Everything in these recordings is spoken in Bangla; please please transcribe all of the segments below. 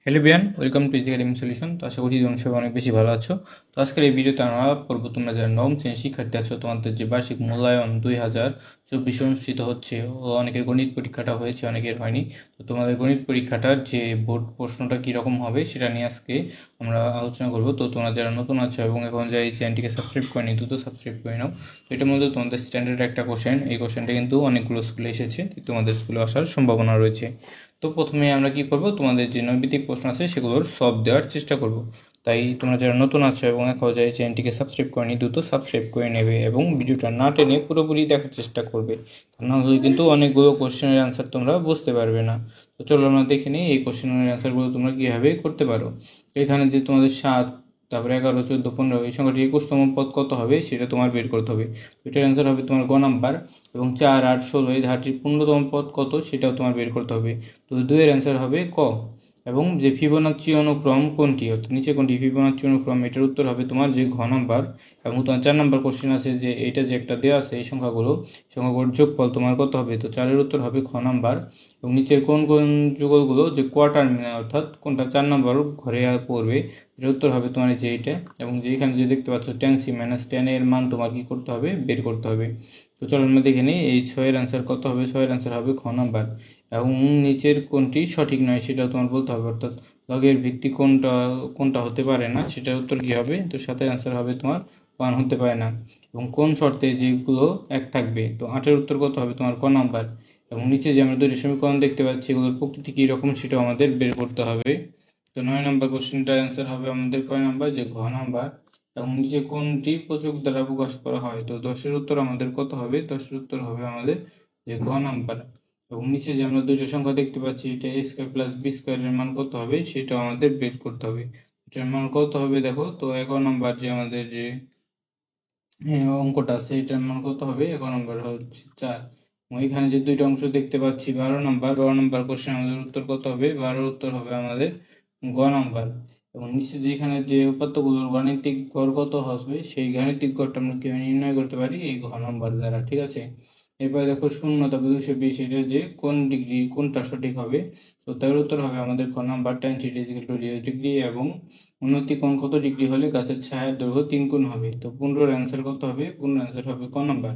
Hello Beant, welcome to easy academy solution. তো আশা করছি তোমরা সবাই অনেক বেশি ভালো আছো। তো আজকের এই ভিডিওতে আমরা পড়বো তোমরা যারা নবম শ্রেণীর শিক্ষার্থী আছো, তোমাদের যে বার্ষিক মূল্যায়ন 2024 অনুষ্ঠিত হচ্ছে ও অনেকের গণিত পরীক্ষাটা হয়েছে, অনেকের হয়নি। তো তোমাদের গণিত পরীক্ষাটার যে বোর্ড প্রশ্নটা কীরকম হবে সেটা নিয়ে আজকে আমরা আলোচনা করবো। তো তোমরা যারা নতুন আছো এবং এখন যারা এই চ্যানেলটিকে সাবস্ক্রাইব করেনি দ্রুত সাবস্ক্রাইব করে নাও। তো এটার মধ্যে তোমাদের স্ট্যান্ডার্ড একটা কোশ্চেন, এই কোশ্চেনটা কিন্তু অনেকগুলো স্কুলে এসেছে, তোমাদের স্কুলে আসার সম্ভাবনা রয়েছে। তো প্রথমে আমরা কি করব, তোমাদের যে নৈমিত্তিক প্রশ্ন আছে সেগুলোর সলভ দেওয়ার চেষ্টা করব। তাই তোমরা যারা নতুন আছো এবং এখন যাই চ্যানেলটিকে সাবস্ক্রাইব করেনি দ্রুত সাবস্ক্রাইব করে নেবে এবং ভিডিওটা না টেনে পুরোপুরি দেখার চেষ্টা করবে, তা না হলে কিন্তু অনেকগুলো কোশ্চেনের অ্যান্সার তোমরা বুঝতে পারবে না। তো চলো আমরা দেখে নিই এই কোশ্চেনের অ্যান্সারগুলো তোমরা কীভাবে করতে পারো। এখানে যে তোমাদের 7, তারপরে 11, 14, 15 এই সংখ্যাটি 21তম পদ কত হবে সেটা তোমার বের করতে হবে। এটার অ্যান্সার হবে তোমার গ নাম্বার। এবং 4, 8, 16 এই ধারটির 15তম পদ কত সেটাও তোমার বের করতে হবে। তো 2 এর অ্যান্সার হবে ক। এবং যে ফিবোনাচ্চি অনুক্রম কোনটি, অর্থাৎ নিচে কোনটি ফিবোনাচ্চি অনুক্রম, এটার উত্তর হবে তোমার যে ঘ নাম্বার। এবং তোমার 4 নাম্বার কোশ্চেন আছে যে এটা যে একটা দেওয়া আছে এই সংখ্যাগুলোর যোগফল তোমার কত হবে, তো 4-এর উত্তর হবে খ নাম্বার। এবং নিচের কোন কোন যুগলগুলো যে কোয়ার্টার মিলে, অর্থাৎ কোনটা 4 নাম্বার ঘরে পড়বে, এটার উত্তর হবে তোমার যে এইটা। এবং যেখানে যে দেখতে পাচ্ছ tan c - tan এর মান তোমার কি করতে হবে, বের করতে হবে। তো চলো আমরা দেখে নিই এই 6-এর অ্যান্সার কত হবে। 6-এর অ্যান্সার হবে খ নাম্বার। এবং নিচের কোনটি সঠিক নয় সেটাও তোমার বলতে হবে, অর্থাৎ লগের ভিত্তি কোনটা কোনটা হতে পারে না সেটার উত্তর কী হবে। তো 7-এর অ্যান্সার হবে তোমার 1 হতে পারে না। এবং কোন শর্তে যেগুলো 1 থাকবে, তো 8-এর উত্তর কত হবে তোমার ক নাম্বার। এবং নিচে যে আমরা দুটি সমীকরণ দেখতে পাচ্ছি এগুলোর প্রকৃতি কী রকম সেটাও আমাদের বের করতে হবে। তো 9 নাম্বার কোশ্চেনটার অ্যান্সার হবে আমাদের কয় নাম্বার, যে ঘ নাম্বার। এবং নিচে কোনটি প্রযোগ দ্বারা প্রকাশ করা হয়, তো 10-এর উত্তর আমাদের কত হবে, 10-এর উত্তর হবে আমাদের যে ঘ নাম্বার। এবং নিচে যে আমরা দুইটা সংখ্যা দেখতে পাচ্ছি এটা a² + b² এর মান কত হবে সেটাও আমাদের বের করতে হবে। এটার মান কত হবে দেখো, তো 11 নাম্বার যে আমাদের যে অঙ্কটা আছে এটার মান কত হবে, 11 নাম্বার হচ্ছে 4। এখানে যে দুইটা অংশ দেখতে পাচ্ছি 12 নাম্বার কোশ্চেন আমাদের উত্তর কত হবে, 12-এর উত্তর হবে আমাদের গ নাম্বার। এবং নিচে যেখানে যে উপাত্তগুলোর গাণিতিক গড় কত হবে সেই গাণিতিক গড়টা আমরা কিভাবে নির্ণয় করতে পারি, এই ঘ নাম্বার দ্বারা। ঠিক আছে, এরপরে দেখো 0 তারপর 220 এটার যে কোন ডিগ্রি কোনটা সঠিক হবে, তো তার উত্তর হবে আমাদের খ নাম্বার tan θ = 0 ডিগ্রি। এবং উন্নতি কোণ কত ডিগ্রি হলে গাছের ছায়ার দৈর্ঘ্য 3 গুণ হবে, তো 15-এর অ্যান্সার কত হবে, 15-এর অ্যান্সার হবে ক নাম্বার।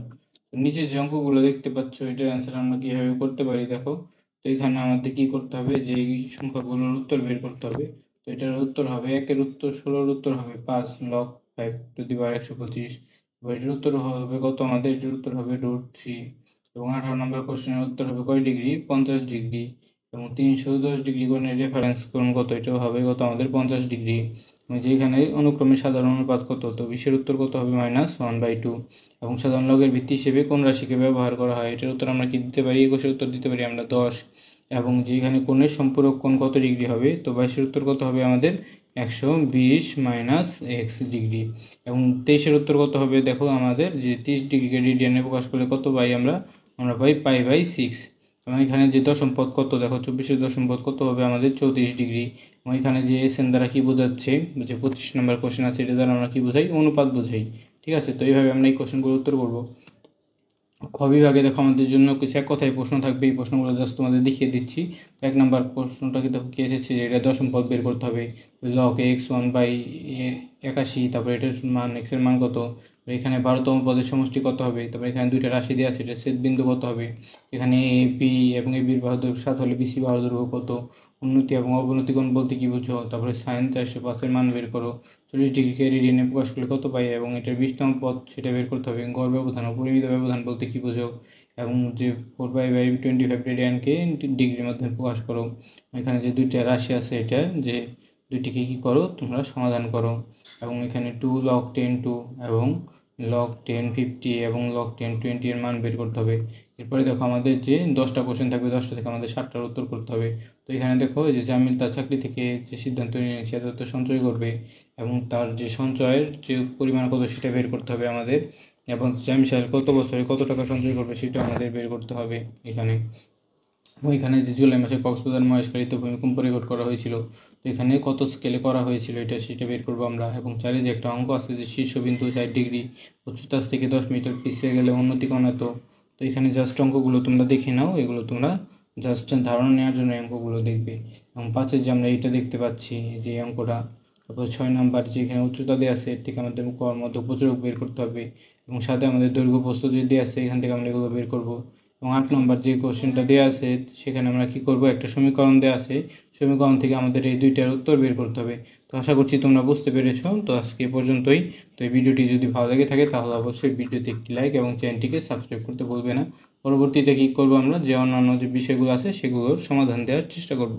তো নিচে যে অঙ্কগুলো দেখতে পাচ্ছ এটার অ্যান্সার আমরা কীভাবে করতে পারি দেখো। তো এখানে আমাদের কি করতে হবে, যে এই সংখ্যাগুলোর উত্তর বের করতে হবে। তো এটার উত্তর হবে 1-এর উত্তর 16-এর উত্তর হবে 5 log 5^125। এটার উত্তর হবে কত আমাদের, এটার উত্তর হবে √3। এবং 18 নম্বর কোশ্চেনের উত্তর হবে কয় ডিগ্রি, 50 ডিগ্রি। এবং 310 ডিগ্রি কোণের রেফারেন্স কোণ কত, এটাও হবে কত আমাদের 50 ডিগ্রি। যেখানে অনুক্রমে সাধারণ অনুপাত কত, তো 20-এর উত্তর কত হবে -1/2। এবং সাধারণ লগের ভিত্তি হিসেবে কোন রাশিকে ব্যবহার করা হয়, এটার উত্তর আমরা কি দিতে পারি, 21-এর উত্তর দিতে পারি আমরা 10। এবং যেখানে কোণের সম্পূরক কোণ কত ডিগ্রি হবে, তো 22-এর উত্তর কত হবে আমাদের 120 - x ডিগ্রি। এবং 23-এর উত্তর কত হবে দেখো আমাদের, যে 30 ডিগ্রিকে রেডিয়ানে প্রকাশ করলে কত পাই আমরা পাই π/6। এবং এখানে যে দশম পদ কত দেখো, 24-এর দশম পদ কত হবে আমাদের 34 ডিগ্রি। এবং এখানে যে SN দ্বারা কি বোঝাচ্ছে, যে 25 নম্বর কোশ্চেন আছে এটা দ্বারা আমরা কি বোঝাই, অনুপাত বোঝাই। ঠিক আছে, তো এইভাবে আমরা এই কোশ্চেনগুলোর উত্তর করব। খ বিভাগে দেখো আমাদের জন্য কিছু এক কথায় প্রশ্ন থাকবে, এই প্রশ্নগুলো জাস্ট তোমাদের দেখিয়ে দিচ্ছি। 1 নম্বর প্রশ্নটা কিন্তু কি এসেছে, যে এটা দশম পদ বের করতে হবে, log x1/81, তারপরে এটার মান x এর মান কত, এখানে 12তম পদের সমষ্টি কত হবে, তারপরে এখানে দুইটা রাশি দেওয়া আছে, এটা ছেদ বিন্দু কত হবে, এখানে AP এবং AB বাহুর দৈর্ঘ্য 7 হলে BC বাহুর দৈর্ঘ্য কত, উন্নতি এবং অবনতি কোণ বলতে কি বুঝো, তারপরে sin 405 এর মান বের করো, 40 ডিগ্রিকে রেডিয়ানে প্রকাশ করলে কত পাই, এবং এটার 20তম পদ সেটা বের করতে হবে। গড় ব্যবধান ও পরিমিত ব্যবধান বলতে কি বুঝো, এবং যে 4π/25 রেডিয়ানকে ডিগ্রির মাধ্যমে প্রকাশ করো। এখানে যে দুইটা রাশি আছে এটা যে দুইটিকে কী করো তোমরা সমাধান করো। এবং এখানে 2 log 10 2 এবং log 10 50 এবং log 10 20 এর মান বের করতে হবে। এরপরে দেখো আমাদের যে 10টা কোশ্চেন থাকবে, 10টা থেকে আমাদের 7টার উত্তর করতে হবে। তো এখানে দেখো যে জামিল তার চাকরি থেকে যে সিদ্ধান্ত নিয়েছে এত সঞ্চয় করবে, এবং তার যে সঞ্চয়ের যে পরিমাণ কত সেটা বের করতে হবে আমাদের। এবং জামিল সাহেব কত বছরে কত টাকা সঞ্চয় করবে সেটা আমাদের বের করতে হবে এখানে। ওইখানে যে জুলাই মাসে কক্সবাজার মহেশখালীতে ভূমিকম্প রেকর্ড করা হয়েছিল, তো এখানে কত স্কেলে করা হয়েছিল সেটা বের করবো আমরা। এবং চারে যে একটা অঙ্ক আছে যে শীর্ষবিন্দু 60 ডিগ্রি, উচ্চতা থেকে 10 মিটার পিছিয়ে গেলে উন্নতি কোণ এত। তো এখানে জাস্ট অঙ্কগুলো তোমরা দেখে নাও, এগুলো তোমরা জাস্ট ধারণা নেওয়ার জন্য এই অঙ্কগুলো দেখবে। এবং 5 যে আমরা এটা দেখতে পাচ্ছি যে এই অঙ্কটা, তারপর 6 নাম্বার যেখানে উচ্চতা দেওয়া আছে এর থেকে আমাদের মধ্যপ্রচুরক বের করতে হবে, এবং সাথে আমাদের দৈর্ঘ্য প্রস্থ যে দেওয়া আছে এখান থেকে আমরা এগুলো বের করব। এবং 8 নম্বর যে কোশ্চেনটা দেওয়া আছে সেখানে আমরা কি করব, একটা সমীকরণ দেওয়া আছে, সমীকরণ থেকে আমাদের এই দুইটার উত্তর বের করতে হবে। তো আশা করছি তোমরা বুঝতে পেরেছো। তো আজকে এ পর্যন্তই। তো এই ভিডিওটি যদি ভালো লেগে থাকে তাহলে অবশ্যই ভিডিওতে একটি লাইক এবং চ্যানেলটিকে সাবস্ক্রাইব করতে ভুলবে না। পরবর্তীতে কী করবো, আমরা যে অন্যান্য যে বিষয়গুলো আছে সেগুলোর সমাধান দেওয়ার চেষ্টা করব।